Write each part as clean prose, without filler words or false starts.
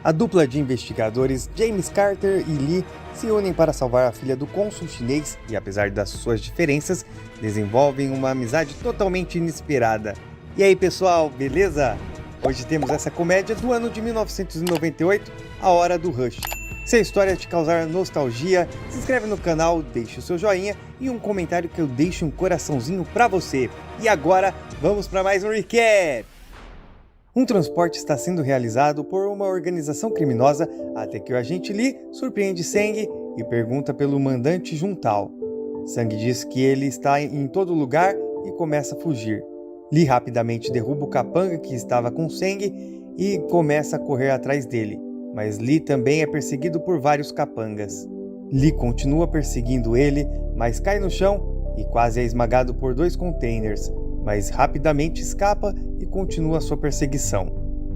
A dupla de investigadores James Carter e Lee se unem para salvar a filha do cônsul chinês e, apesar das suas diferenças, desenvolvem uma amizade totalmente inesperada. E aí, pessoal, beleza? Hoje temos essa comédia do ano de 1998, A Hora do Rush. Se a história te causar nostalgia, se inscreve no canal, deixe o seu joinha e um comentário que eu deixo um coraçãozinho pra você. E agora, vamos para mais um recap! Um transporte está sendo realizado por uma organização criminosa até que o agente Lee surpreende Seng e pergunta pelo mandante Juntal. Seng diz que ele está em todo lugar e começa a fugir. Lee rapidamente derruba o capanga que estava com Seng e começa a correr atrás dele, mas Lee também é perseguido por vários capangas. Lee continua perseguindo ele, mas cai no chão e quase é esmagado por 2 containers, mas rapidamente escapa e continua sua perseguição.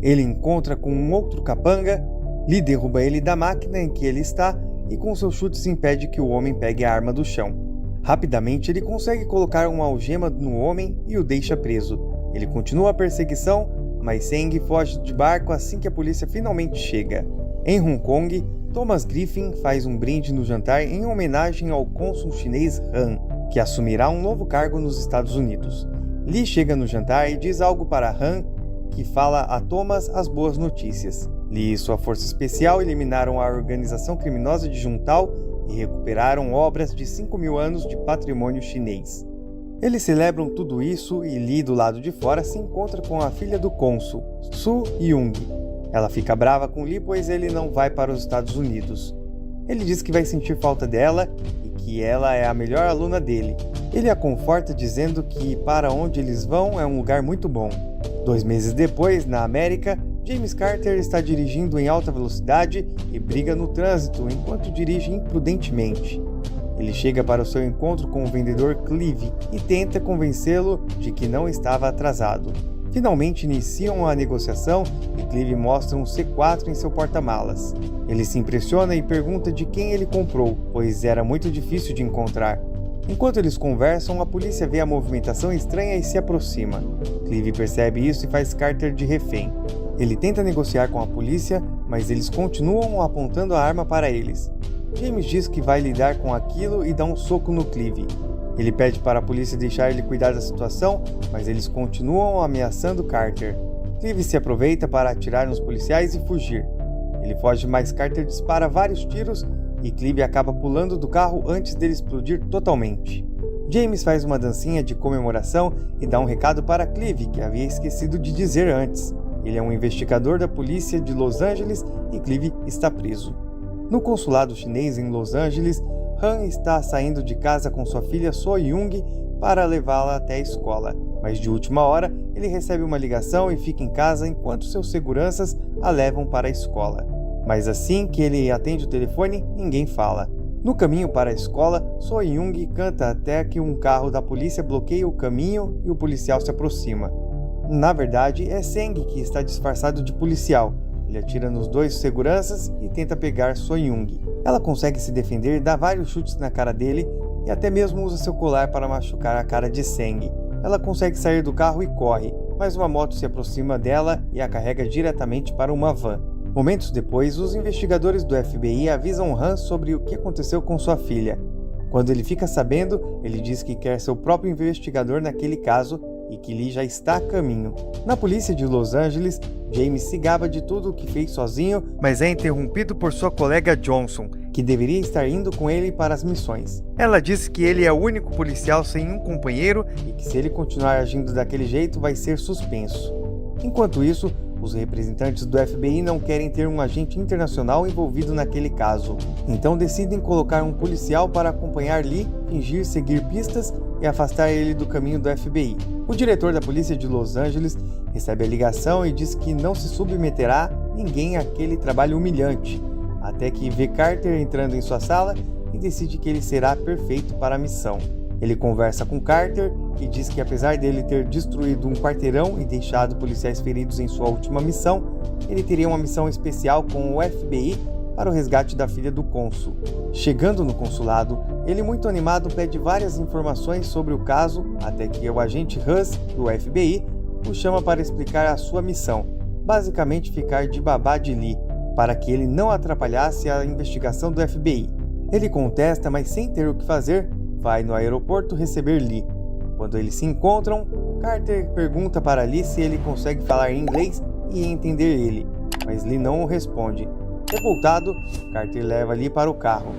Ele encontra com um outro capanga, Lee derruba ele da máquina em que ele está e com seus chutes impede que o homem pegue a arma do chão. Rapidamente ele consegue colocar uma algema no homem e o deixa preso. Ele continua a perseguição, mas Seng foge de barco assim que a polícia finalmente chega. Em Hong Kong, Thomas Griffin faz um brinde no jantar em homenagem ao cônsul chinês Han, que assumirá um novo cargo nos Estados Unidos. Lee chega no jantar e diz algo para Han, que fala a Thomas as boas notícias. Lee e sua força especial eliminaram a organização criminosa de Juntal e recuperaram obras de 5.000 anos de patrimônio chinês. Eles celebram tudo isso e Lee, do lado de fora, se encontra com a filha do cônsul, Su Yung. Ela fica brava com Lee pois ele não vai para os Estados Unidos. Ele diz que vai sentir falta dela e que ela é a melhor aluna dele. Ele a conforta dizendo que para onde eles vão é um lugar muito bom. 2 meses depois, na América, James Carter está dirigindo em alta velocidade e briga no trânsito enquanto dirige imprudentemente. Ele chega para o seu encontro com o vendedor Clive e tenta convencê-lo de que não estava atrasado. Finalmente iniciam a negociação e Clive mostra um C4 em seu porta-malas. Ele se impressiona e pergunta de quem ele comprou, pois era muito difícil de encontrar. Enquanto eles conversam, a polícia vê a movimentação estranha e se aproxima. Clive percebe isso e faz Carter de refém. Ele tenta negociar com a polícia, mas eles continuam apontando a arma para eles. James diz que vai lidar com aquilo e dá um soco no Clive. Ele pede para a polícia deixar ele cuidar da situação, mas eles continuam ameaçando Carter. Clive se aproveita para atirar nos policiais e fugir. Ele foge, mas Carter dispara vários tiros e Clive acaba pulando do carro antes dele explodir totalmente. James faz uma dancinha de comemoração e dá um recado para Clive, que havia esquecido de dizer antes. Ele é um investigador da polícia de Los Angeles e Clive está preso. No consulado chinês em Los Angeles, Han está saindo de casa com sua filha So Yung para levá-la até a escola, mas de última hora ele recebe uma ligação e fica em casa enquanto seus seguranças a levam para a escola. Mas assim que ele atende o telefone, ninguém fala. No caminho para a escola, So Yung canta até que um carro da polícia bloqueia o caminho e o policial se aproxima. Na verdade, é Seng que está disfarçado de policial. Ele atira nos 2 seguranças e tenta pegar So Yung. Ela consegue se defender, dá vários chutes na cara dele e até mesmo usa seu colar para machucar a cara de Seng. Ela consegue sair do carro e corre, mas uma moto se aproxima dela e a carrega diretamente para uma van. Momentos depois, os investigadores do FBI avisam Han sobre o que aconteceu com sua filha. Quando ele fica sabendo, ele diz que quer ser o próprio investigador naquele caso e que Lee já está a caminho. Na polícia de Los Angeles, James se gaba de tudo o que fez sozinho, mas é interrompido por sua colega Johnson, que deveria estar indo com ele para as missões. Ela diz que ele é o único policial sem um companheiro e que se ele continuar agindo daquele jeito vai ser suspenso. Enquanto isso, os representantes do FBI não querem ter um agente internacional envolvido naquele caso, então decidem colocar um policial para acompanhar Lee, fingir seguir pistas e afastar ele do caminho do FBI. O diretor da polícia de Los Angeles recebe a ligação e diz que não se submeterá ninguém àquele trabalho humilhante, até que vê Carter entrando em sua sala e decide que ele será perfeito para a missão. Ele conversa com Carter e diz que apesar dele ter destruído um quarteirão e deixado policiais feridos em sua última missão, ele teria uma missão especial com o FBI para o resgate da filha do cônsul. Chegando no consulado, ele muito animado pede várias informações sobre o caso até que o agente Huss do FBI o chama para explicar a sua missão, basicamente ficar de babá de Lee. para que ele não atrapalhasse a investigação do FBI. Ele contesta, mas sem ter o que fazer, vai no aeroporto receber Lee. Quando eles se encontram, Carter pergunta para Lee se ele consegue falar inglês e entender ele, mas Lee não o responde. Revoltado, Carter leva Lee para o carro.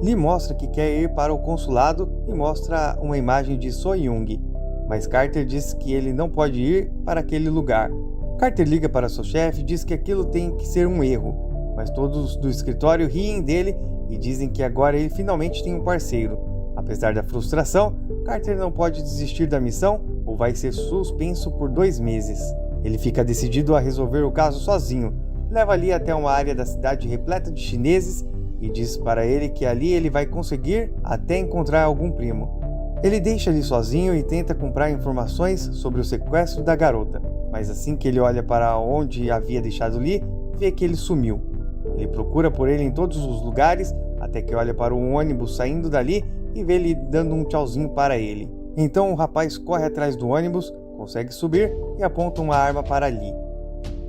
Lee mostra que quer ir para o consulado e mostra uma imagem de So-Young, mas Carter diz que ele não pode ir para aquele lugar. Carter liga para seu chefe e diz que aquilo tem que ser um erro, mas todos do escritório riem dele e dizem que agora ele finalmente tem um parceiro. Apesar da frustração, Carter não pode desistir da missão ou vai ser suspenso por 2 meses. Ele fica decidido a resolver o caso sozinho, leva Lee até uma área da cidade repleta de chineses e diz para ele que ali ele vai conseguir até encontrar algum primo. Ele deixa Lee sozinho e tenta comprar informações sobre o sequestro da garota, mas assim que ele olha para onde havia deixado Lee, vê que ele sumiu. Ele procura por ele em todos os lugares, até que olha para um ônibus saindo dali e vê ele dando um tchauzinho para ele. Então o rapaz corre atrás do ônibus, consegue subir e aponta uma arma para Lee.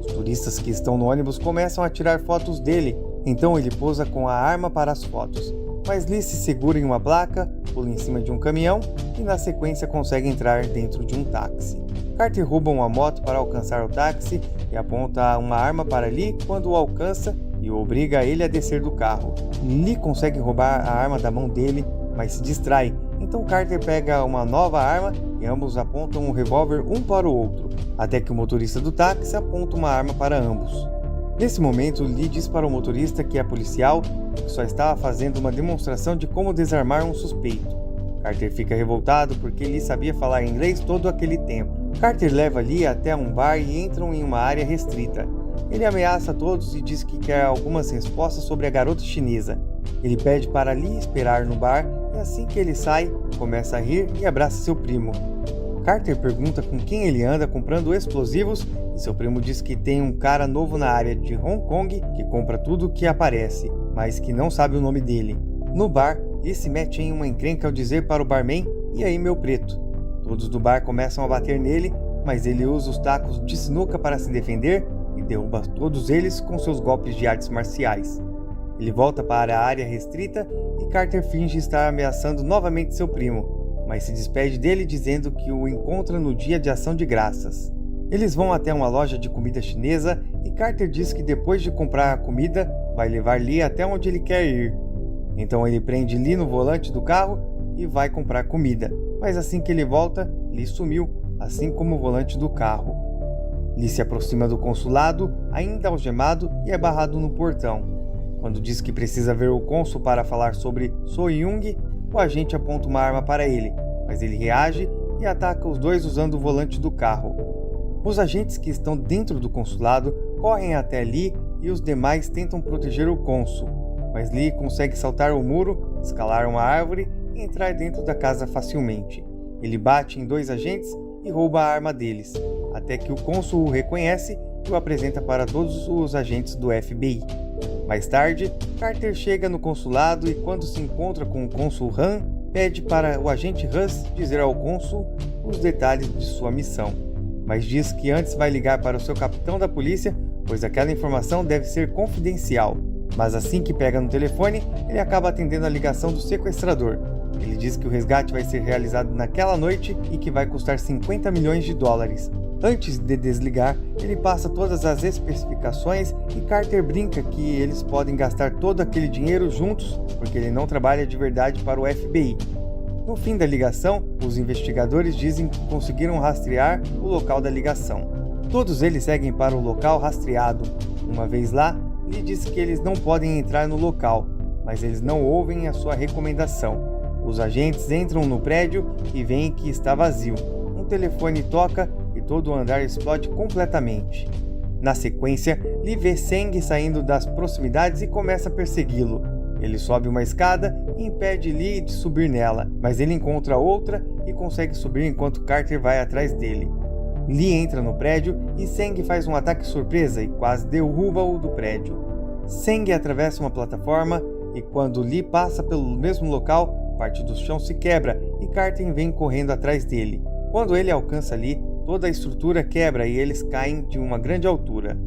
Os turistas que estão no ônibus começam a tirar fotos dele, então ele posa com a arma para as fotos. Mas Lee se segura em uma placa, pula em cima de um caminhão e na sequência consegue entrar dentro de um táxi. Carter rouba uma moto para alcançar o táxi e aponta uma arma para Lee quando o alcança e obriga ele a descer do carro. Lee consegue roubar a arma da mão dele, mas se distrai. Então Carter pega uma nova arma e ambos apontam um revólver um para o outro, até que o motorista do táxi aponta uma arma para ambos. Nesse momento, Lee diz para o motorista que é policial e que só estava fazendo uma demonstração de como desarmar um suspeito. Carter fica revoltado porque Lee sabia falar inglês todo aquele tempo. Carter leva Lee até um bar e entram em uma área restrita. Ele ameaça todos e diz que quer algumas respostas sobre a garota chinesa. Ele pede para Lee esperar no bar e assim que ele sai, começa a rir e abraça seu primo. Carter pergunta com quem ele anda comprando explosivos e seu primo diz que tem um cara novo na área de Hong Kong que compra tudo que aparece, mas que não sabe o nome dele. No bar, Lee se mete em uma encrenca ao dizer para o barman, "E aí, meu preto?" Todos do bar começam a bater nele, mas ele usa os tacos de sinuca para se defender e derruba todos eles com seus golpes de artes marciais. Ele volta para a área restrita e Carter finge estar ameaçando novamente seu primo, mas se despede dele dizendo que o encontra no dia de ação de graças. Eles vão até uma loja de comida chinesa e Carter diz que depois de comprar a comida, vai levar Lee até onde ele quer ir. Então ele prende Lee no volante do carro e vai comprar comida, mas assim que ele volta, Lee sumiu, assim como o volante do carro. Lee se aproxima do consulado, ainda algemado, e é barrado no portão. Quando diz que precisa ver o cônsul para falar sobre So-Young, o agente aponta uma arma para ele, mas ele reage e ataca os dois usando o volante do carro. Os agentes que estão dentro do consulado correm até Lee e os demais tentam proteger o cônsul, mas Lee consegue saltar o muro, escalar uma árvore e entrar dentro da casa facilmente. Ele bate em 2 agentes e rouba a arma deles, até que o cônsul o reconhece e o apresenta para todos os agentes do FBI. Mais tarde, Carter chega no consulado e quando se encontra com o cônsul Han, pede para o agente Huss dizer ao cônsul os detalhes de sua missão, mas diz que antes vai ligar para o seu capitão da polícia, pois aquela informação deve ser confidencial. Mas assim que pega no telefone, ele acaba atendendo a ligação do sequestrador. Ele diz que o resgate vai ser realizado naquela noite e que vai custar 50 milhões de dólares. Antes de desligar, ele passa todas as especificações e Carter brinca que eles podem gastar todo aquele dinheiro juntos porque ele não trabalha de verdade para o FBI. No fim da ligação, os investigadores dizem que conseguiram rastrear o local da ligação. Todos eles seguem para o local rastreado. Uma vez lá, Lee diz que eles não podem entrar no local, mas eles não ouvem a sua recomendação. Os agentes entram no prédio e veem que está vazio. Um telefone toca e todo o andar explode completamente. Na sequência, Lee vê Seng saindo das proximidades e começa a persegui-lo. Ele sobe uma escada e impede Lee de subir nela, mas ele encontra outra e consegue subir enquanto Carter vai atrás dele. Lee entra no prédio e Seng faz um ataque surpresa e quase derruba-o do prédio. Seng atravessa uma plataforma e quando Lee passa pelo mesmo local, parte do chão se quebra e Carter vem correndo atrás dele. Quando ele alcança Lee, toda a estrutura quebra e eles caem de uma grande altura.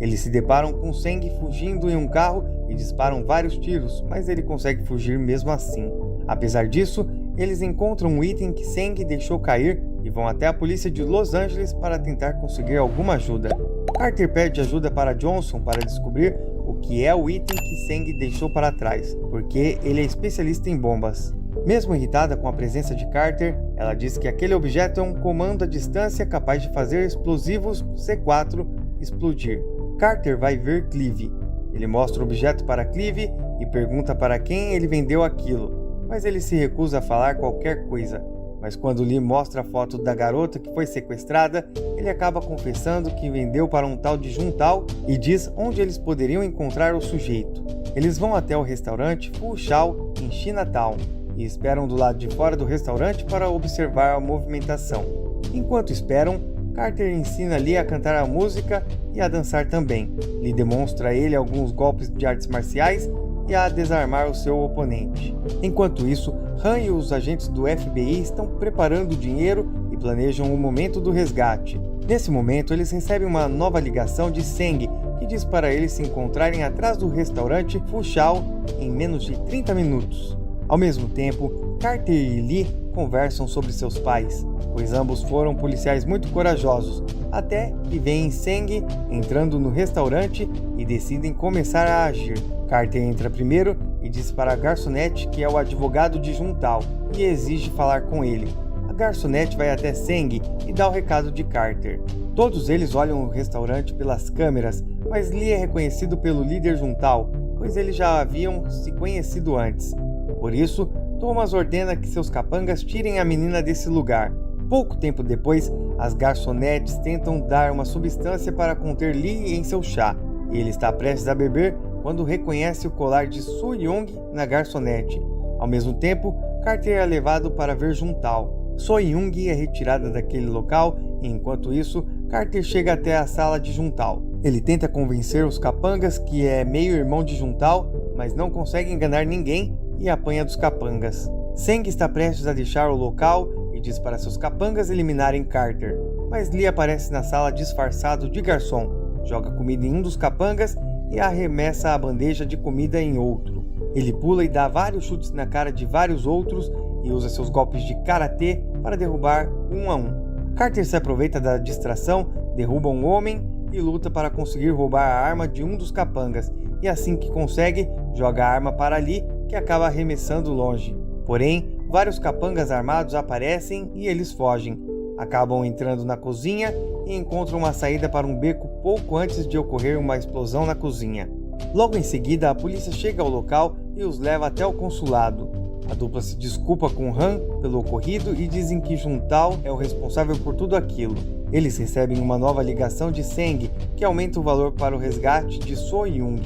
Eles se deparam com Seng fugindo em um carro e disparam vários tiros, mas ele consegue fugir mesmo assim. Apesar disso, eles encontram um item que Seng deixou cair e vão até a polícia de Los Angeles para tentar conseguir alguma ajuda. Carter pede ajuda para Johnson para descobrir o que é o item que Seng deixou para trás, porque ele é especialista em bombas. Mesmo irritada com a presença de Carter, ela diz que aquele objeto é um comando à distância capaz de fazer explosivos C4 explodir. Carter vai ver Clive. Ele mostra o objeto para Clive e pergunta para quem ele vendeu aquilo, mas ele se recusa a falar qualquer coisa. Mas quando Lee mostra a foto da garota que foi sequestrada, ele acaba confessando que vendeu para um tal de Juntal e diz onde eles poderiam encontrar o sujeito. Eles vão até o restaurante Fu Shao em Chinatown e esperam do lado de fora do restaurante para observar a movimentação. Enquanto esperam, Carter ensina Lee a cantar a música e a dançar também. Lee demonstra a ele alguns golpes de artes marciais e a desarmar o seu oponente. Enquanto isso, Han e os agentes do FBI estão preparando o dinheiro e planejam o momento do resgate. Nesse momento, eles recebem uma nova ligação de Seng, que diz para eles se encontrarem atrás do restaurante Fu Shao em menos de 30 minutos. Ao mesmo tempo, Carter e Lee conversam sobre seus pais, pois ambos foram policiais muito corajosos, até que veem Seng entrando no restaurante e decidem começar a agir. Carter entra primeiro e diz para a garçonete que é o advogado de Juntal e exige falar com ele. A garçonete vai até Seng e dá o recado de Carter. Todos eles olham o restaurante pelas câmeras, mas Lee é reconhecido pelo líder Juntal, pois eles já haviam se conhecido antes. Por isso, Thomas ordena que seus capangas tirem a menina desse lugar. Pouco tempo depois, as garçonetes tentam dar uma substância para conter Lee em seu chá, e ele está prestes a beber quando reconhece o colar de Soo Young na garçonete. Ao mesmo tempo, Carter é levado para ver Juntal. Soo Young é retirada daquele local e, enquanto isso, Carter chega até a sala de Juntal. Ele tenta convencer os capangas que é meio-irmão de Juntal, mas não consegue enganar ninguém e apanha dos capangas. Seng está prestes a deixar o local e diz para seus capangas eliminarem Carter, mas Lee aparece na sala disfarçado de garçom, joga comida em um dos capangas e arremessa a bandeja de comida em outro. Ele pula e dá vários chutes na cara de vários outros e usa seus golpes de karatê para derrubar um a um. Carter se aproveita da distração, derruba um homem e luta para conseguir roubar a arma de um dos capangas, e assim que consegue, joga a arma para Lee, que acaba arremessando longe. Porém, vários capangas armados aparecem e eles fogem. Acabam entrando na cozinha e encontram uma saída para um beco pouco antes de ocorrer uma explosão na cozinha. Logo em seguida, a polícia chega ao local e os leva até o consulado. A dupla se desculpa com Han pelo ocorrido e dizem que Juntal é o responsável por tudo aquilo. Eles recebem uma nova ligação de Seng, que aumenta o valor para o resgate de Soo Young.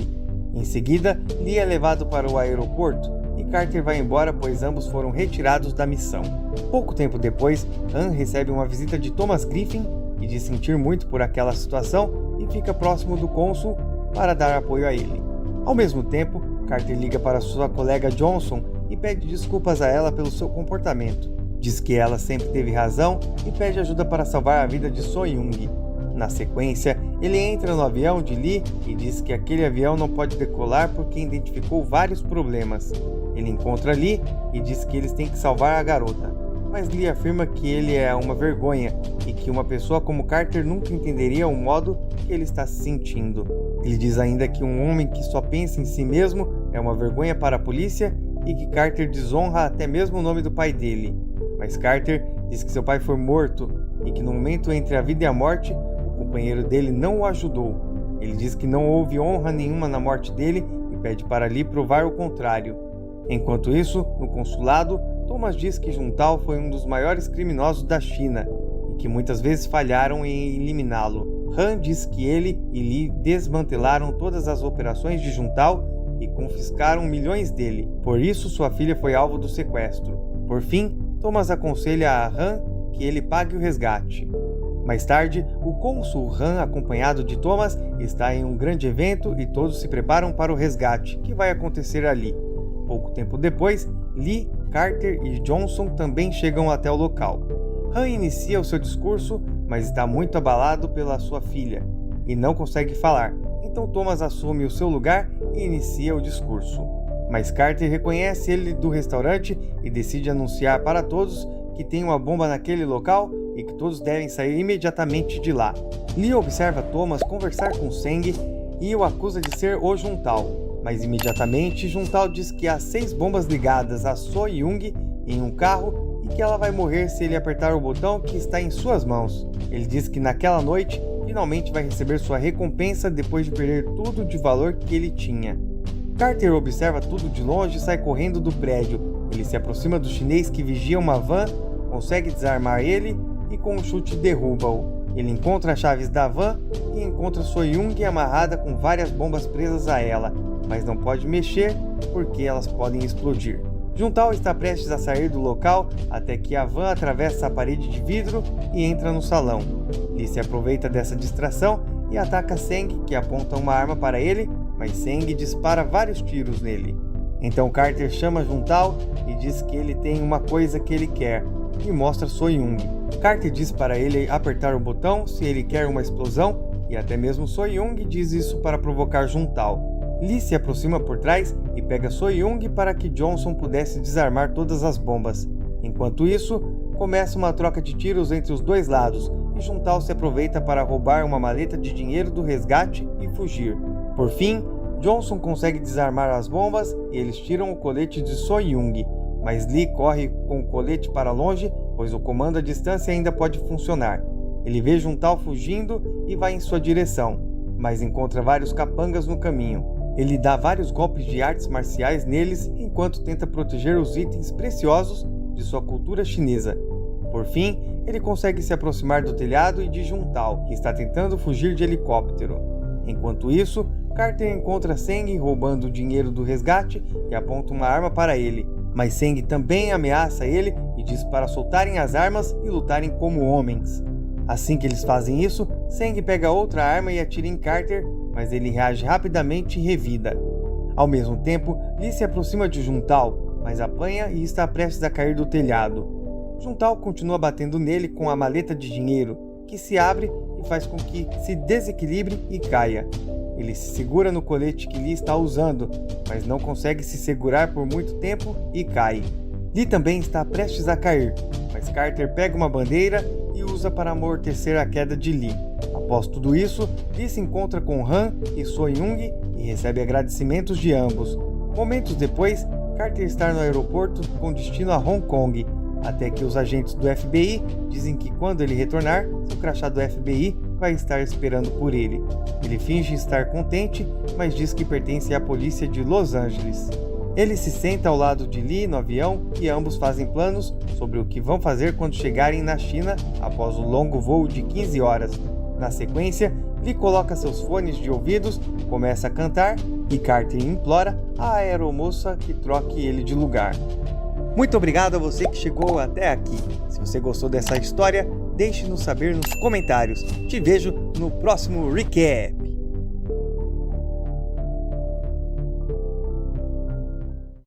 Em seguida, Lee é levado para o aeroporto e Carter vai embora, pois ambos foram retirados da missão. Pouco tempo depois, Han recebe uma visita de Thomas Griffin e diz sentir muito por aquela situação e fica próximo do cônsul para dar apoio a ele. Ao mesmo tempo, Carter liga para sua colega Johnson e pede desculpas a ela pelo seu comportamento. Diz que ela sempre teve razão e pede ajuda para salvar a vida de Soo Young. Na sequência, ele entra no avião de Lee e diz que aquele avião não pode decolar porque identificou vários problemas. Ele encontra Lee e diz que eles têm que salvar a garota, mas Lee afirma que ele é uma vergonha e que uma pessoa como Carter nunca entenderia o modo que ele está se sentindo. Ele diz ainda que um homem que só pensa em si mesmo é uma vergonha para a polícia e que Carter desonra até mesmo o nome do pai dele. Mas Carter diz que seu pai foi morto e que no momento entre a vida e a morte, o companheiro dele não o ajudou. Ele diz que não houve honra nenhuma na morte dele e pede para Lee provar o contrário. Enquanto isso, no consulado, Thomas diz que Juntal foi um dos maiores criminosos da China e que muitas vezes falharam em eliminá-lo. Han diz que ele e Lee desmantelaram todas as operações de Juntal e confiscaram milhões dele. Por isso, sua filha foi alvo do sequestro. Por fim, Thomas aconselha a Han que ele pague o resgate. Mais tarde, o cônsul Han, acompanhado de Thomas, está em um grande evento e todos se preparam para o resgate, que vai acontecer ali. Pouco tempo depois, Lee, Carter e Johnson também chegam até o local. Han inicia o seu discurso, mas está muito abalado pela sua filha. e não consegue falar. Então Thomas assume o seu lugar e inicia o discurso. Mas Carter reconhece ele do restaurante e decide anunciar para todos que tem uma bomba naquele local e que todos devem sair imediatamente de lá. Lee observa Thomas conversar com Seng e o acusa de ser o Juntal, mas imediatamente Juntal diz que há 6 bombas ligadas a So Young em um carro e que ela vai morrer se ele apertar o botão que está em suas mãos. Ele diz que naquela noite finalmente vai receber sua recompensa depois de perder tudo de valor que ele tinha. Carter observa tudo de longe e sai correndo do prédio. Ele se aproxima do chinês que vigia uma van, consegue desarmar ele e com um chute derruba-o. Ele encontra as chaves da van e encontra So Young amarrada com várias bombas presas a ela, mas não pode mexer porque elas podem explodir. Juntal está prestes a sair do local até que a van atravessa a parede de vidro e entra no salão. Lee se aproveita dessa distração e ataca Seng, que aponta uma arma para ele, mas Seng dispara vários tiros nele. Então Carter chama Juntal e diz que ele tem uma coisa que ele quer, e mostra So Young. Carter diz para ele apertar o botão se ele quer uma explosão, e até mesmo So Young diz isso para provocar Juntal. Lee se aproxima por trás e pega So Young para que Johnson pudesse desarmar todas as bombas. Enquanto isso, começa uma troca de tiros entre os dois lados, e Juntal se aproveita para roubar uma maleta de dinheiro do resgate e fugir. Por fim, Johnson consegue desarmar as bombas e eles tiram o colete de So Young, mas Lee corre com o colete para longe, pois o comando à distância ainda pode funcionar. Ele vê Juntal fugindo e vai em sua direção, mas encontra vários capangas no caminho. Ele dá vários golpes de artes marciais neles enquanto tenta proteger os itens preciosos de sua cultura chinesa. Por fim, ele consegue se aproximar do telhado e de Juntal, que está tentando fugir de helicóptero. Enquanto isso, Carter encontra Seng roubando o dinheiro do resgate e aponta uma arma para ele, mas Seng também ameaça ele e diz para soltarem as armas e lutarem como homens. Assim que eles fazem isso, Seng pega outra arma e atira em Carter, mas ele reage rapidamente e revida. Ao mesmo tempo, Lee se aproxima de Juntal, mas apanha e está prestes a cair do telhado. Juntal continua batendo nele com a maleta de dinheiro, que se abre e faz com que se desequilibre e caia. Ele se segura no colete que Lee está usando, mas não consegue se segurar por muito tempo e cai. Lee também está prestes a cair, mas Carter pega uma bandeira e usa para amortecer a queda de Lee. Após tudo isso, Lee se encontra com Han e So Young e recebe agradecimentos de ambos. Momentos depois, Carter está no aeroporto com destino a Hong Kong, até que os agentes do FBI dizem que quando ele retornar, seu crachá do FBI vai estar esperando por ele. Ele finge estar contente, mas diz que pertence à polícia de Los Angeles. Ele se senta ao lado de Lee no avião e ambos fazem planos sobre o que vão fazer quando chegarem na China após o longo voo de 15 horas. Na sequência, Lee coloca seus fones de ouvidos, começa a cantar e Carter implora à aeromoça que troque ele de lugar. Muito obrigado a você que chegou até aqui. Se você gostou dessa história, deixe-nos saber nos comentários. Te vejo no próximo recap.